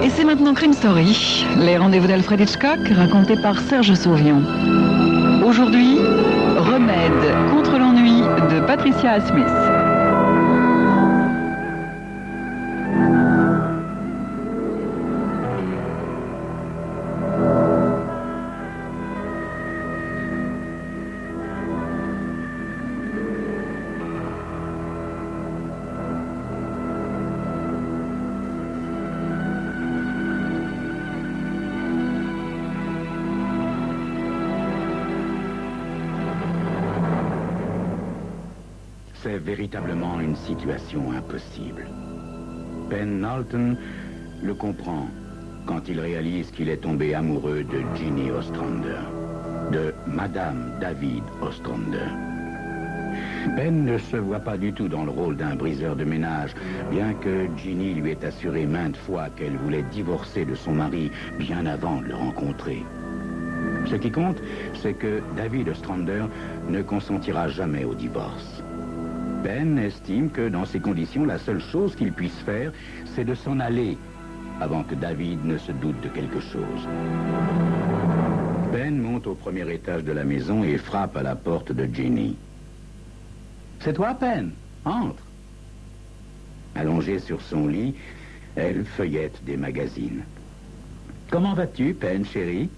Et c'est maintenant Crime Story, les rendez-vous d'Alfred Hitchcock racontés par Serge Sauvion. Aujourd'hui, Remède contre l'ennui de Patricia Smith. C'est véritablement une situation impossible. Ben Knowlton le comprend quand il réalise qu'il est tombé amoureux de Ginny Ostrander, de Madame David Ostrander. Ben ne se voit pas du tout dans le rôle d'un briseur de ménage, bien que Ginny lui ait assuré maintes fois qu'elle voulait divorcer de son mari bien avant de le rencontrer. Ce qui compte, c'est que David Ostrander ne consentira jamais au divorce. Ben estime que dans ces conditions, la seule chose qu'il puisse faire, c'est de s'en aller, avant que David ne se doute de quelque chose. Ben monte au premier étage de la maison et frappe à la porte de Ginny. « C'est toi, Ben? Entre !» Allongée sur son lit, elle feuillette des magazines. « Comment vas-tu, Ben, chérie ?»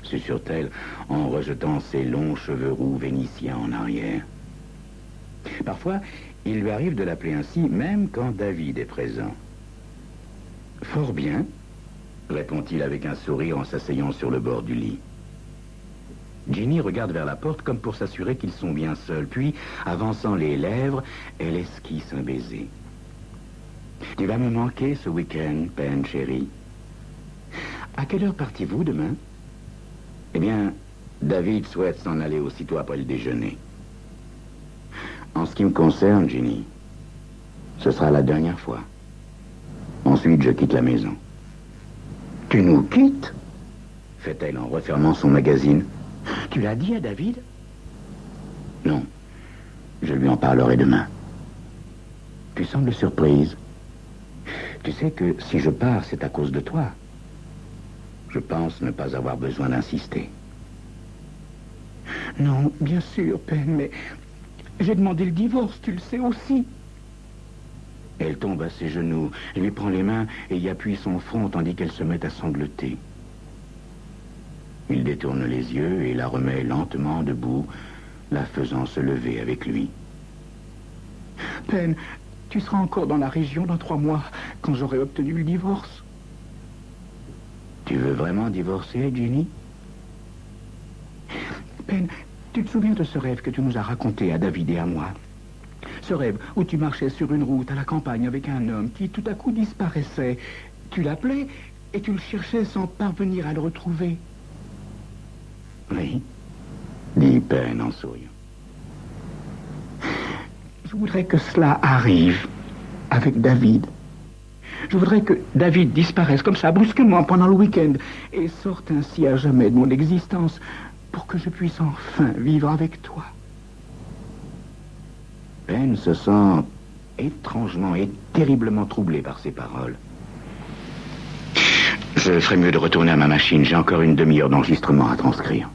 susurre-t-elle en rejetant ses longs cheveux roux vénitiens en arrière. Parfois, il lui arrive de l'appeler ainsi, même quand David est présent. « Fort bien, » répond-il avec un sourire en s'asseyant sur le bord du lit. Ginny regarde vers la porte comme pour s'assurer qu'ils sont bien seuls, puis, avançant les lèvres, elle esquisse un baiser. « Tu vas me manquer ce week-end, Ben, chérie. À quelle heure partez-vous demain? » Eh bien, David souhaite s'en aller aussitôt après le déjeuner. En ce qui me concerne, Ginny, ce sera la dernière fois. Ensuite, je quitte la maison. « Tu nous quittes ?» fait-elle en refermant son magazine. « Tu l'as dit à David ?» Non, je lui en parlerai demain. « Tu sembles surprise. Tu sais que si je pars, c'est à cause de toi. Je pense ne pas avoir besoin d'insister. » « Non, bien sûr, Ben, mais... j'ai demandé le divorce, tu le sais aussi. » Elle tombe à ses genoux, lui prend les mains et y appuie son front tandis qu'elle se met à sangloter. Il détourne les yeux et la remet lentement debout, la faisant se lever avec lui. « Ben, tu seras encore dans la région dans 3 mois, quand j'aurai obtenu le divorce. » Tu veux vraiment divorcer, Ginny? Ben, tu te souviens de ce rêve que tu nous as raconté à David et à moi? Ce rêve où tu marchais sur une route à la campagne avec un homme qui tout à coup disparaissait. Tu l'appelais et tu le cherchais sans parvenir à le retrouver. Oui, dit Ben en souriant. Je voudrais que cela arrive avec David. Je voudrais que David disparaisse comme ça brusquement pendant le week-end et sorte ainsi à jamais de mon existence pour que je puisse enfin vivre avec toi. Ben se sent étrangement et terriblement troublé par ces paroles. Je ferais mieux de retourner à ma machine. J'ai encore une demi-heure d'enregistrement à transcrire.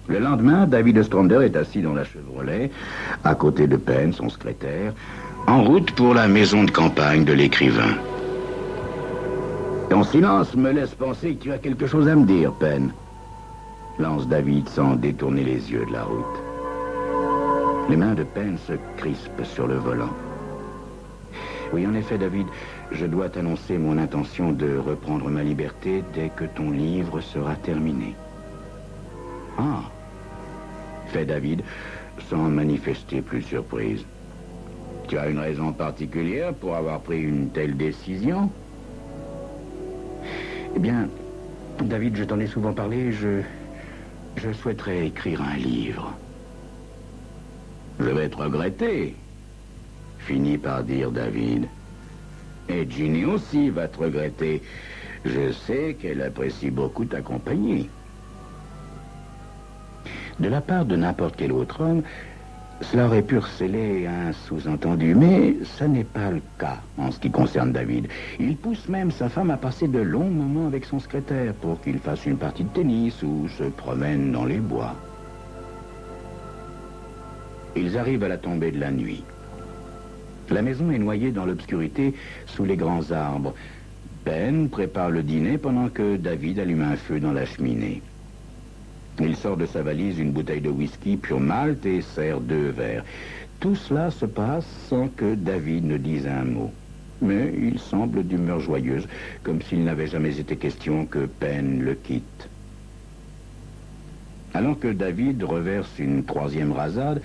Le lendemain, David Ostrander est assis dans la Chevrolet, à côté de Ben, son secrétaire, en route pour la maison de campagne de l'écrivain. Ton silence me laisse penser que tu as quelque chose à me dire, Ben, lance David sans détourner les yeux de la route. Les mains de Ben se crispent sur le volant. Oui, en effet, David, je dois t'annoncer mon intention de reprendre ma liberté dès que ton livre sera terminé. Ah, fait David, sans manifester plus surprise. Tu as une raison particulière pour avoir pris une telle décision? Eh bien, David, je t'en ai souvent parlé, je souhaiterais écrire un livre. Je vais te regretter, finit par dire David. Et Ginny aussi va te regretter. Je sais qu'elle apprécie beaucoup ta compagnie. De la part de n'importe quel autre homme, Cela aurait pu receler un sous-entendu, mais ce n'est pas le cas en ce qui concerne David. Il pousse même sa femme à passer de longs moments avec son secrétaire pour qu'il fasse une partie de tennis ou se promène dans les bois. Ils arrivent à la tombée de la nuit. La maison est noyée dans l'obscurité sous les grands arbres. Ben prépare le dîner pendant que David allume un feu dans la cheminée. Il sort de sa valise une bouteille de whisky pur malt et sert 2 verres. Tout cela se passe sans que David ne dise un mot. Mais il semble d'humeur joyeuse, comme s'il n'avait jamais été question que Ben le quitte. Alors que David reverse une 3e rasade,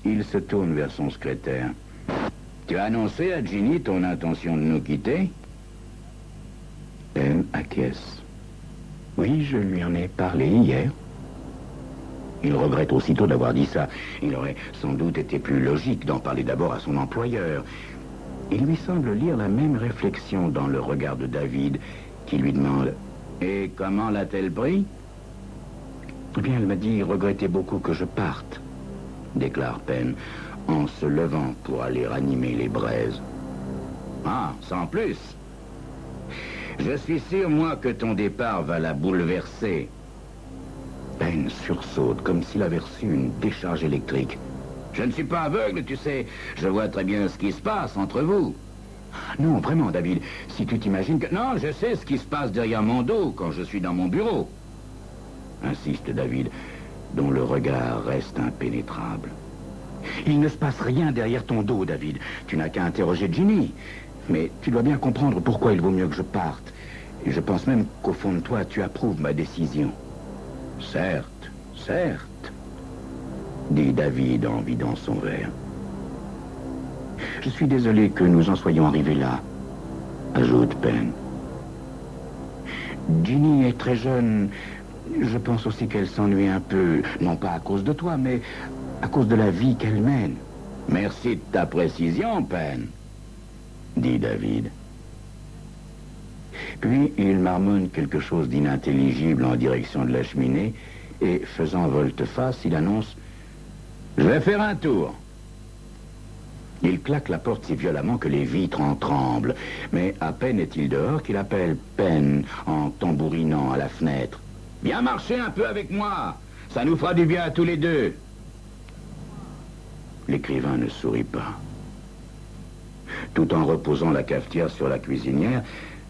il se tourne vers son secrétaire. « Tu as annoncé à Ginny ton intention de nous quitter ?» Ben acquiesce. « Oui, je lui en ai parlé hier. » Il regrette aussitôt d'avoir dit ça. Il aurait sans doute été plus logique d'en parler d'abord à son employeur. Il lui semble lire la même réflexion dans le regard de David, qui lui demande « Et comment l'a-t-elle pris ?»« Eh bien, elle m'a dit regretter beaucoup que je parte, » déclare Ben, en se levant pour aller ranimer les braises. « Ah, sans plus. Je suis sûr, moi, que ton départ va la bouleverser. » Ben sursaute, comme s'il avait reçu une décharge électrique. « Je ne suis pas aveugle, tu sais. Je vois très bien ce qui se passe entre vous. » Non, vraiment, David, si tu t'imagines que... Non, je sais ce qui se passe derrière mon dos quand je suis dans mon bureau. Insiste David, dont le regard reste impénétrable. Il ne se passe rien derrière ton dos, David. Tu n'as qu'à interroger Ginny. Mais tu dois bien comprendre pourquoi il vaut mieux que je parte. Et je pense même qu'au fond de toi, tu approuves ma décision. Certes, certes, dit David en vidant son verre. Je suis désolé que nous en soyons arrivés là, ajoute Ben. Ginny est très jeune. Je pense aussi qu'elle s'ennuie un peu, non pas à cause de toi, mais à cause de la vie qu'elle mène. Merci de ta précision, Ben, dit David. Puis il marmonne quelque chose d'inintelligible en direction de la cheminée et, faisant volte-face, il annonce « Je vais faire un tour ». Il claque la porte si violemment que les vitres en tremblent, mais à peine est-il dehors qu'il appelle Ben en tambourinant à la fenêtre. « Viens marcher un peu avec moi, ça nous fera du bien à tous les deux ». L'écrivain ne sourit pas. Tout en reposant la cafetière sur la cuisinière,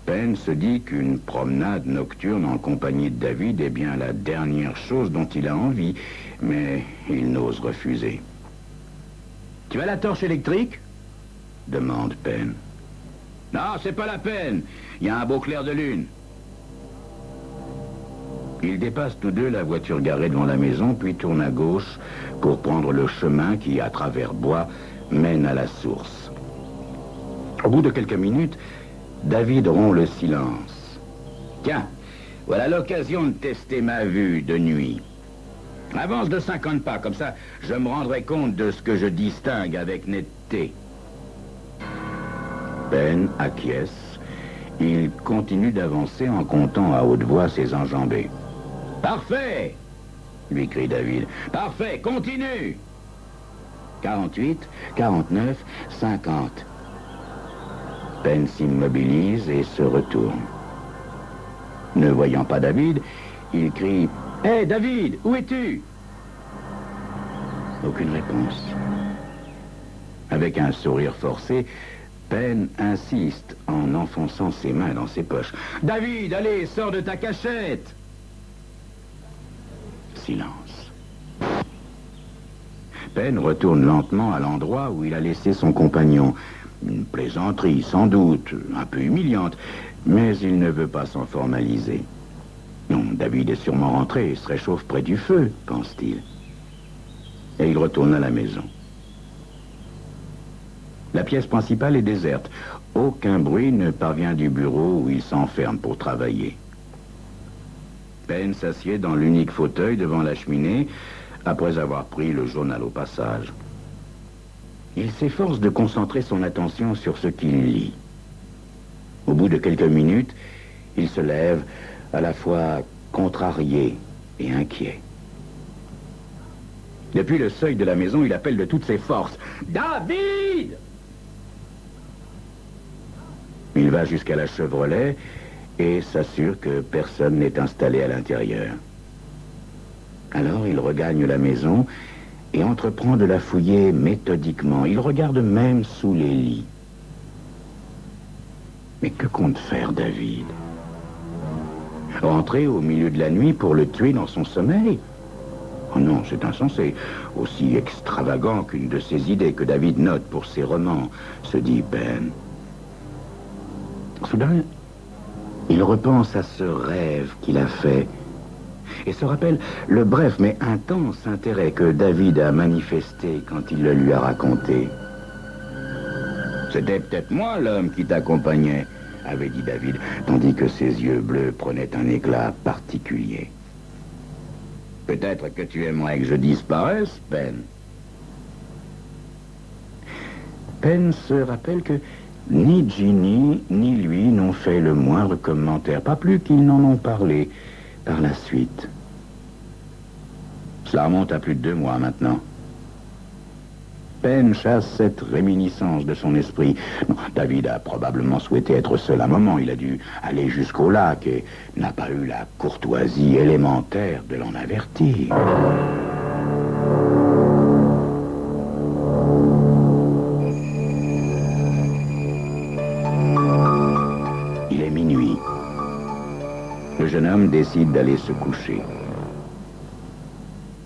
Ben se dit qu'une promenade nocturne en compagnie de David est bien la dernière chose dont il a envie, mais il n'ose refuser. « Tu as la torche électrique ?» demande Ben. « Non, c'est pas la peine. Il y a un beau clair de lune. » Ils dépassent tous deux la voiture garée devant la maison, puis tournent à gauche pour prendre le chemin qui, à travers bois, mène à la source. Au bout de quelques minutes, David rompt le silence. « Tiens, voilà l'occasion de tester ma vue de nuit. Avance de 50 pas, comme ça, je me rendrai compte de ce que je distingue avec netteté. » Ben acquiesce. Il continue d'avancer en comptant à haute voix ses enjambées. « Parfait !» lui crie David. « Parfait, continue !» 48, 49, 50. Ben s'immobilise et se retourne. Ne voyant pas David, il crie « Hé, David, où es-tu » Aucune réponse. Avec un sourire forcé, Ben insiste en enfonçant ses mains dans ses poches. « David, allez, sors de ta cachette !» Silence. Ben retourne lentement à l'endroit où il a laissé son compagnon. Une plaisanterie, sans doute, un peu humiliante, mais il ne veut pas s'en formaliser. Non, David est sûrement rentré et se réchauffe près du feu, pense-t-il. Et il retourne à la maison. La pièce principale est déserte. Aucun bruit ne parvient du bureau où il s'enferme pour travailler. Ben s'assied dans l'unique fauteuil devant la cheminée, après avoir pris le journal au passage. Il s'efforce de concentrer son attention sur ce qu'il lit. Au bout de quelques minutes, il se lève, à la fois contrarié et inquiet. Depuis le seuil de la maison, il appelle de toutes ses forces. « David !» Il va jusqu'à la Chevrolet et s'assure que personne n'est installé à l'intérieur. Alors il regagne la maison et entreprend de la fouiller méthodiquement. Il regarde même sous les lits. Mais que compte faire David? Rentrer au milieu de la nuit pour le tuer dans son sommeil? Oh non, c'est insensé. Aussi extravagant qu'une de ces idées que David note pour ses romans, se dit Ben. Soudain, il repense à ce rêve qu'il a fait et se rappelle le bref mais intense intérêt que David a manifesté quand il le lui a raconté. « C'était peut-être moi l'homme qui t'accompagnait », avait dit David, tandis que ses yeux bleus prenaient un éclat particulier. « Peut-être que tu aimerais que je disparaisse, Ben. » Ben se rappelle que ni Ginny ni lui n'ont fait le moindre commentaire, pas plus qu'ils n'en ont parlé par la suite. Cela remonte à plus de 2 mois maintenant. Ben chasse cette réminiscence de son esprit. Non, David a probablement souhaité être seul un moment. Il a dû aller jusqu'au lac et n'a pas eu la courtoisie élémentaire de l'en avertir. Il est minuit. Le jeune homme décide d'aller se coucher.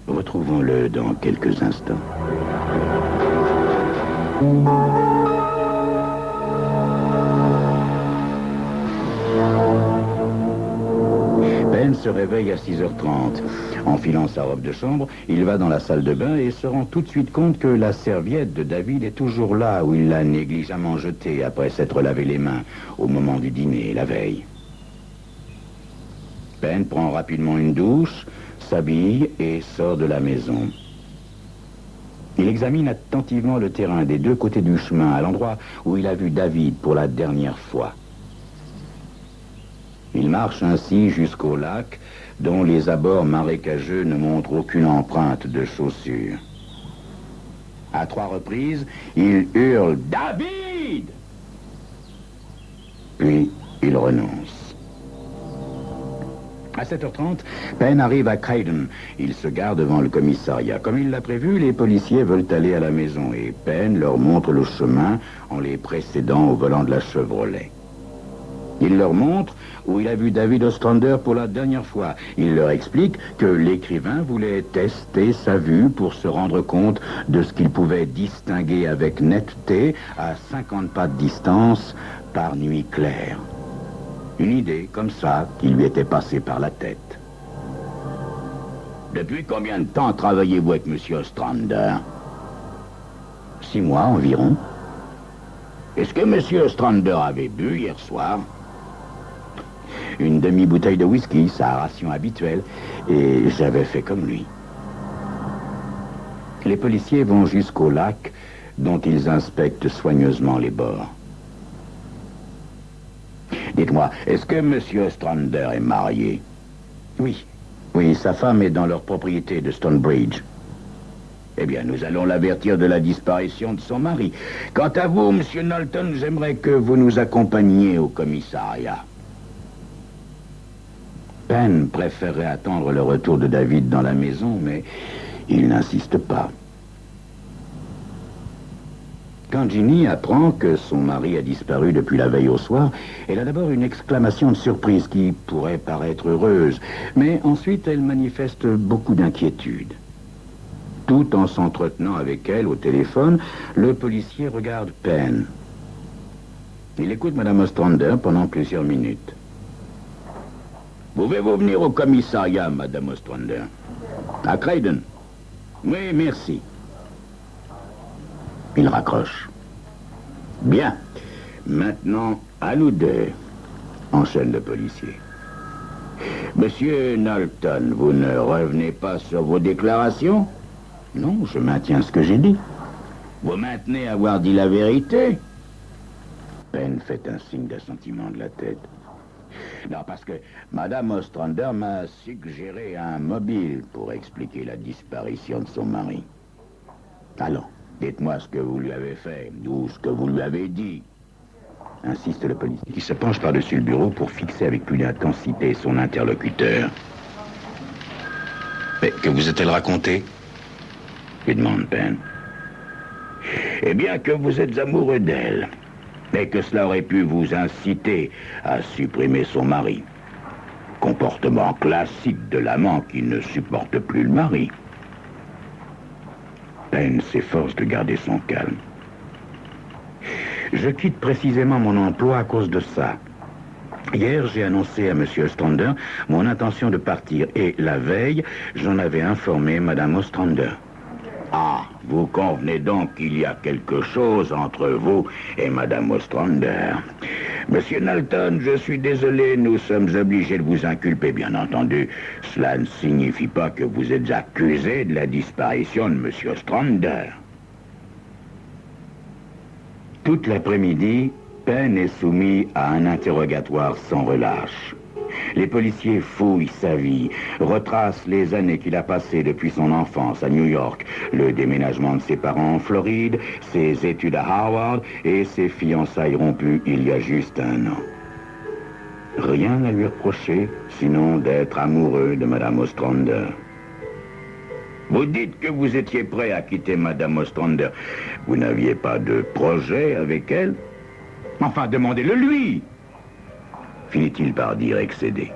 Retrouvons-le dans quelques instants. Ben se réveille à 6h30. Enfilant sa robe de chambre, il va dans la salle de bain et se rend tout de suite compte que la serviette de David est toujours là où il l'a négligemment jetée après s'être lavé les mains au moment du dîner la veille. Ben prend rapidement une douche, s'habille et sort de la maison. Il examine attentivement le terrain des 2 côtés du chemin, à l'endroit où il a vu David pour la dernière fois. Il marche ainsi jusqu'au lac, dont les abords marécageux ne montrent aucune empreinte de chaussures. À 3 reprises, il hurle « David !» Puis, il renonce. À 7h30, Ben arrive à Craydon. Il se gare devant le commissariat. Comme il l'a prévu, les policiers veulent aller à la maison et Ben leur montre le chemin en les précédant au volant de la Chevrolet. Il leur montre où il a vu David Ostrander pour la dernière fois. Il leur explique que l'écrivain voulait tester sa vue pour se rendre compte de ce qu'il pouvait distinguer avec netteté à 50 pas de distance par nuit claire. Une idée comme ça qui lui était passée par la tête. « Depuis combien de temps travaillez-vous avec M. Ostrander ?»« 6 mois environ. »« Est-ce que M. Ostrander avait bu hier soir ?» Une demi-bouteille de whisky, sa ration habituelle, et j'avais fait comme lui. Les policiers vont jusqu'au lac, dont ils inspectent soigneusement les bords. Dites-moi, est-ce que M. Ostrander est marié? Oui. Oui, sa femme est dans leur propriété de Stonebridge. Eh bien, nous allons l'avertir de la disparition de son mari. Quant à vous, M. Knowlton, j'aimerais que vous nous accompagniez au commissariat. Ben préférerait attendre le retour de David dans la maison, mais il n'insiste pas. Quand Ginny apprend que son mari a disparu depuis la veille au soir, elle a d'abord une exclamation de surprise qui pourrait paraître heureuse, mais ensuite elle manifeste beaucoup d'inquiétude. Tout en s'entretenant avec elle au téléphone, le policier regarde Ben. Il écoute Mme Ostrander pendant plusieurs minutes. « Pouvez-vous venir au commissariat, Mme Ostrander? »« À Craydon. »« Oui, merci. » Il raccroche. « Bien. Maintenant, à nous 2, enchaîne le policier. « Monsieur Knowlton, vous ne revenez pas sur vos déclarations? »« Non, je maintiens ce que j'ai dit. »« Vous maintenez avoir dit la vérité? » Ben fait un signe d'assentiment de la tête. « Non, parce que Madame Ostrander m'a suggéré un mobile pour expliquer la disparition de son mari. Allons, dites-moi ce que vous lui avez fait, ou ce que vous lui avez dit. Insiste le policier, qui se penche par-dessus le bureau pour fixer avec plus d'intensité son interlocuteur. Mais que vous a-t-elle raconté? Lui demande Penn. Eh bien, que vous êtes amoureux d'elle, et que cela aurait pu vous inciter à supprimer son mari. Comportement classique de l'amant qui ne supporte plus le mari. Penn s'efforce de garder son calme. Je quitte précisément mon emploi à cause de ça. Hier, j'ai annoncé à M. Ostrander mon intention de partir et la veille, j'en avais informé Mme Ostrander. Ah, vous convenez donc qu'il y a quelque chose entre vous et Mme Ostrander. Monsieur Knowlton, je suis désolé, nous sommes obligés de vous inculper, bien entendu. Cela ne signifie pas que vous êtes accusé de la disparition de M. Ostrander. Toute l'après-midi, Penn est soumis à un interrogatoire sans relâche. Les policiers fouillent sa vie, retracent les années qu'il a passées depuis son enfance à New York, le déménagement de ses parents en Floride, ses études à Harvard et ses fiançailles rompues il y a juste un an. Rien à lui reprocher, sinon d'être amoureux de Mme Ostrander. Vous dites que vous étiez prêt à quitter Mme Ostrander. Vous n'aviez pas de projet avec elle? Enfin, demandez-le lui! Finit-il par dire excédé.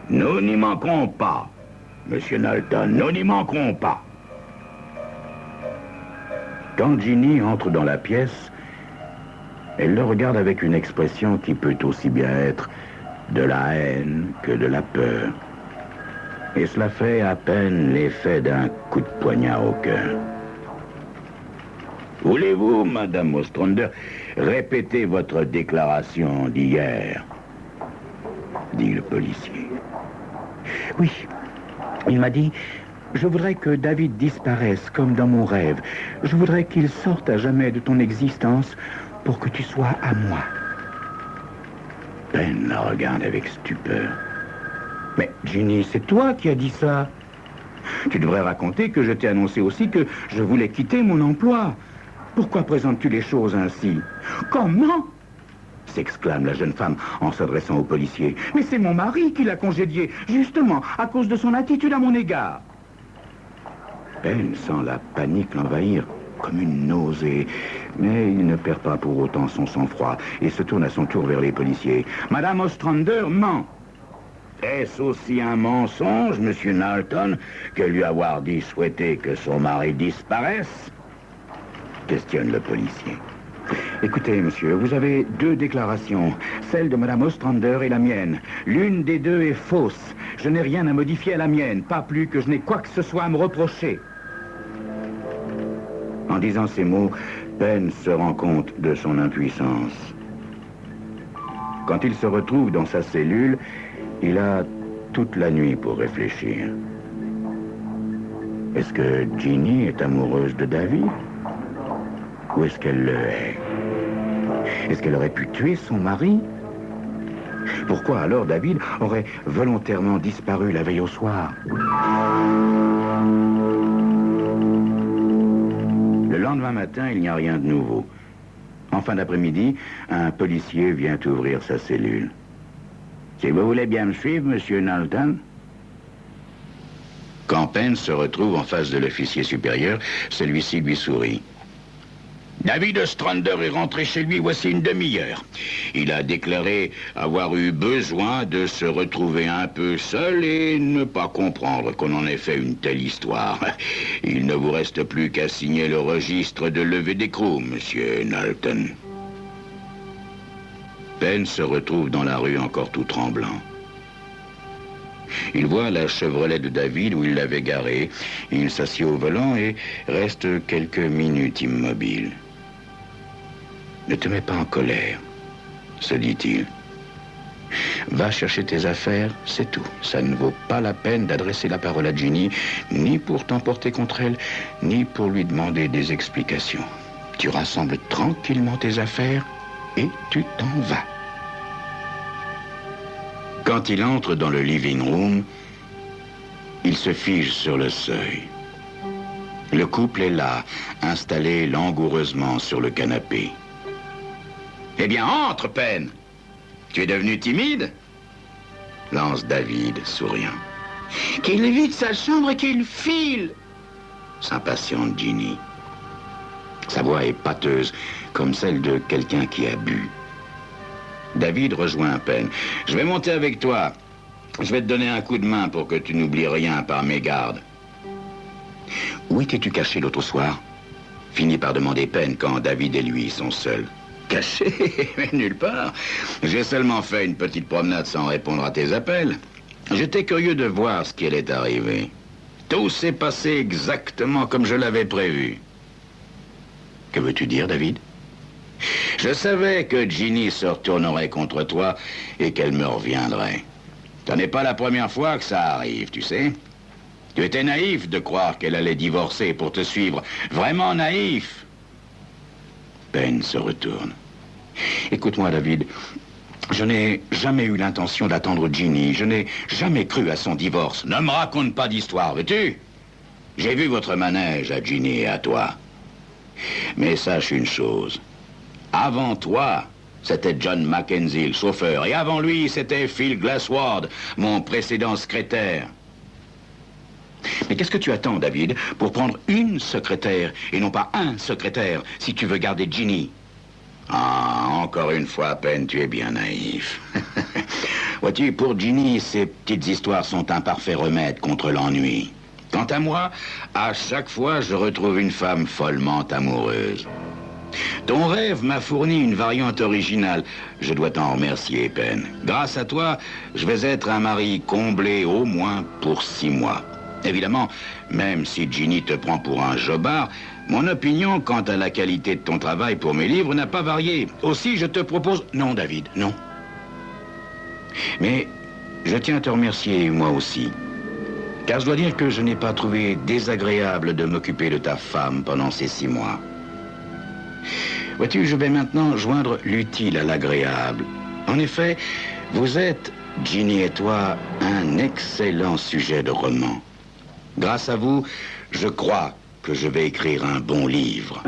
Nous n'y manquerons pas, Monsieur Knowlton, nous n'y manquerons pas. Quand Ginny entre dans la pièce, elle le regarde avec une expression qui peut aussi bien être de la haine que de la peur. Et cela fait à peine l'effet d'un coup de poignard au cœur. Voulez-vous, Madame Ostrander, répéter votre déclaration d'hier? Dit le policier. Oui, il m'a dit, je voudrais que David disparaisse comme dans mon rêve. Je voudrais qu'il sorte à jamais de ton existence pour que tu sois à moi. Penn la regarde avec stupeur. Mais Ginny, c'est toi qui as dit ça. Tu devrais raconter que je t'ai annoncé aussi que je voulais quitter mon emploi. Pourquoi présentes-tu les choses ainsi? Comment? S'exclame la jeune femme en s'adressant au policier. Mais c'est mon mari qui l'a congédié, justement, à cause de son attitude à mon égard. Penn sent la panique l'envahir comme une nausée, mais il ne perd pas pour autant son sang-froid et se tourne à son tour vers les policiers. Madame Ostrander ment. Est-ce aussi un mensonge, Monsieur Knowlton, que lui avoir dit souhaiter que son mari disparaisse? Questionne le policier. Écoutez, monsieur, vous avez deux déclarations, celle de Madame Ostrander et la mienne. L'une des deux est fausse. Je n'ai rien à modifier à la mienne, pas plus que je n'ai quoi que ce soit à me reprocher. En disant ces mots, Penn se rend compte de son impuissance. Quand il se retrouve dans sa cellule, il a toute la nuit pour réfléchir. Est-ce que Ginny est amoureuse de David? Ou est-ce qu'elle le hait? Est-ce qu'elle aurait pu tuer son mari? Pourquoi alors David aurait volontairement disparu la veille au soir? Le lendemain matin, il n'y a rien de nouveau. En fin d'après-midi, un policier vient ouvrir sa cellule. Si vous voulez bien me suivre, Monsieur Knowlton. Quand Penn se retrouve en face de l'officier supérieur, celui-ci lui sourit. David Ostrander est rentré chez lui voici une demi-heure. Il a déclaré avoir eu besoin de se retrouver un peu seul et ne pas comprendre qu'on en ait fait une telle histoire. Il ne vous reste plus qu'à signer le registre de levée d'écrou, Monsieur Knowlton. Penn se retrouve dans la rue encore tout tremblant. Il voit la Chevrolet de David où il l'avait garée. Il s'assied au volant et reste quelques minutes immobile. Ne te mets pas en colère, se dit-il. Va chercher tes affaires, c'est tout. Ça ne vaut pas la peine d'adresser la parole à Ginny, ni pour t'emporter contre elle, ni pour lui demander des explications. Tu rassembles tranquillement tes affaires et tu t'en vas. Quand il entre dans le living room, il se fige sur le seuil. Le couple est là, installé langoureusement sur le canapé. Eh bien, entre, Penn. Tu es devenu timide? Lance David, souriant. Qu'il évite sa chambre et qu'il file, s'impatiente Ginny. Sa voix est pâteuse, comme celle de quelqu'un qui a bu. David rejoint Penn. Je vais monter avec toi. Je vais te donner un coup de main pour que tu n'oublies rien par mégarde. Où étais-tu caché l'autre soir? Finit par demander Penn quand David et lui sont seuls. Caché? Mais nulle part. J'ai seulement fait une petite promenade sans répondre à tes appels. J'étais curieux de voir ce qui allait arriver. Tout s'est passé exactement comme je l'avais prévu. Que veux-tu dire, David? Je savais que Ginny se retournerait contre toi et qu'elle me reviendrait. Ce n'est pas la première fois que ça arrive, tu sais. Tu étais naïf de croire qu'elle allait divorcer pour te suivre. Vraiment naïf. Penn se retourne. Écoute-moi, David. Je n'ai jamais eu l'intention d'attendre Ginny. Je n'ai jamais cru à son divorce. Ne me raconte pas d'histoire, veux-tu? J'ai vu votre manège à Ginny et à toi. Mais sache une chose. Avant toi, c'était John Mackenzie, le chauffeur. Et avant lui, c'était Phil Glassward, mon précédent secrétaire. Mais qu'est-ce que tu attends, David, pour prendre une secrétaire et non pas un secrétaire, si tu veux garder Ginny? Ah, encore une fois, Penn, tu es bien naïf. Vois-tu, pour Ginny, ces petites histoires sont un parfait remède contre l'ennui. Quant à moi, à chaque fois, je retrouve une femme follement amoureuse. Ton rêve m'a fourni une variante originale. Je dois t'en remercier, Penn. Grâce à toi, je vais être un mari comblé au moins pour 6 mois. Évidemment, même si Ginny te prend pour un jobard, mon opinion quant à la qualité de ton travail pour mes livres n'a pas varié. Aussi, je te propose... Non, David, non. Mais je tiens à te remercier, moi aussi. Car je dois dire que je n'ai pas trouvé désagréable de m'occuper de ta femme pendant ces 6 mois. Vois-tu, je vais maintenant joindre l'utile à l'agréable. En effet, vous êtes, Ginny et toi, un excellent sujet de roman. Grâce à vous, je crois que je vais écrire un bon livre.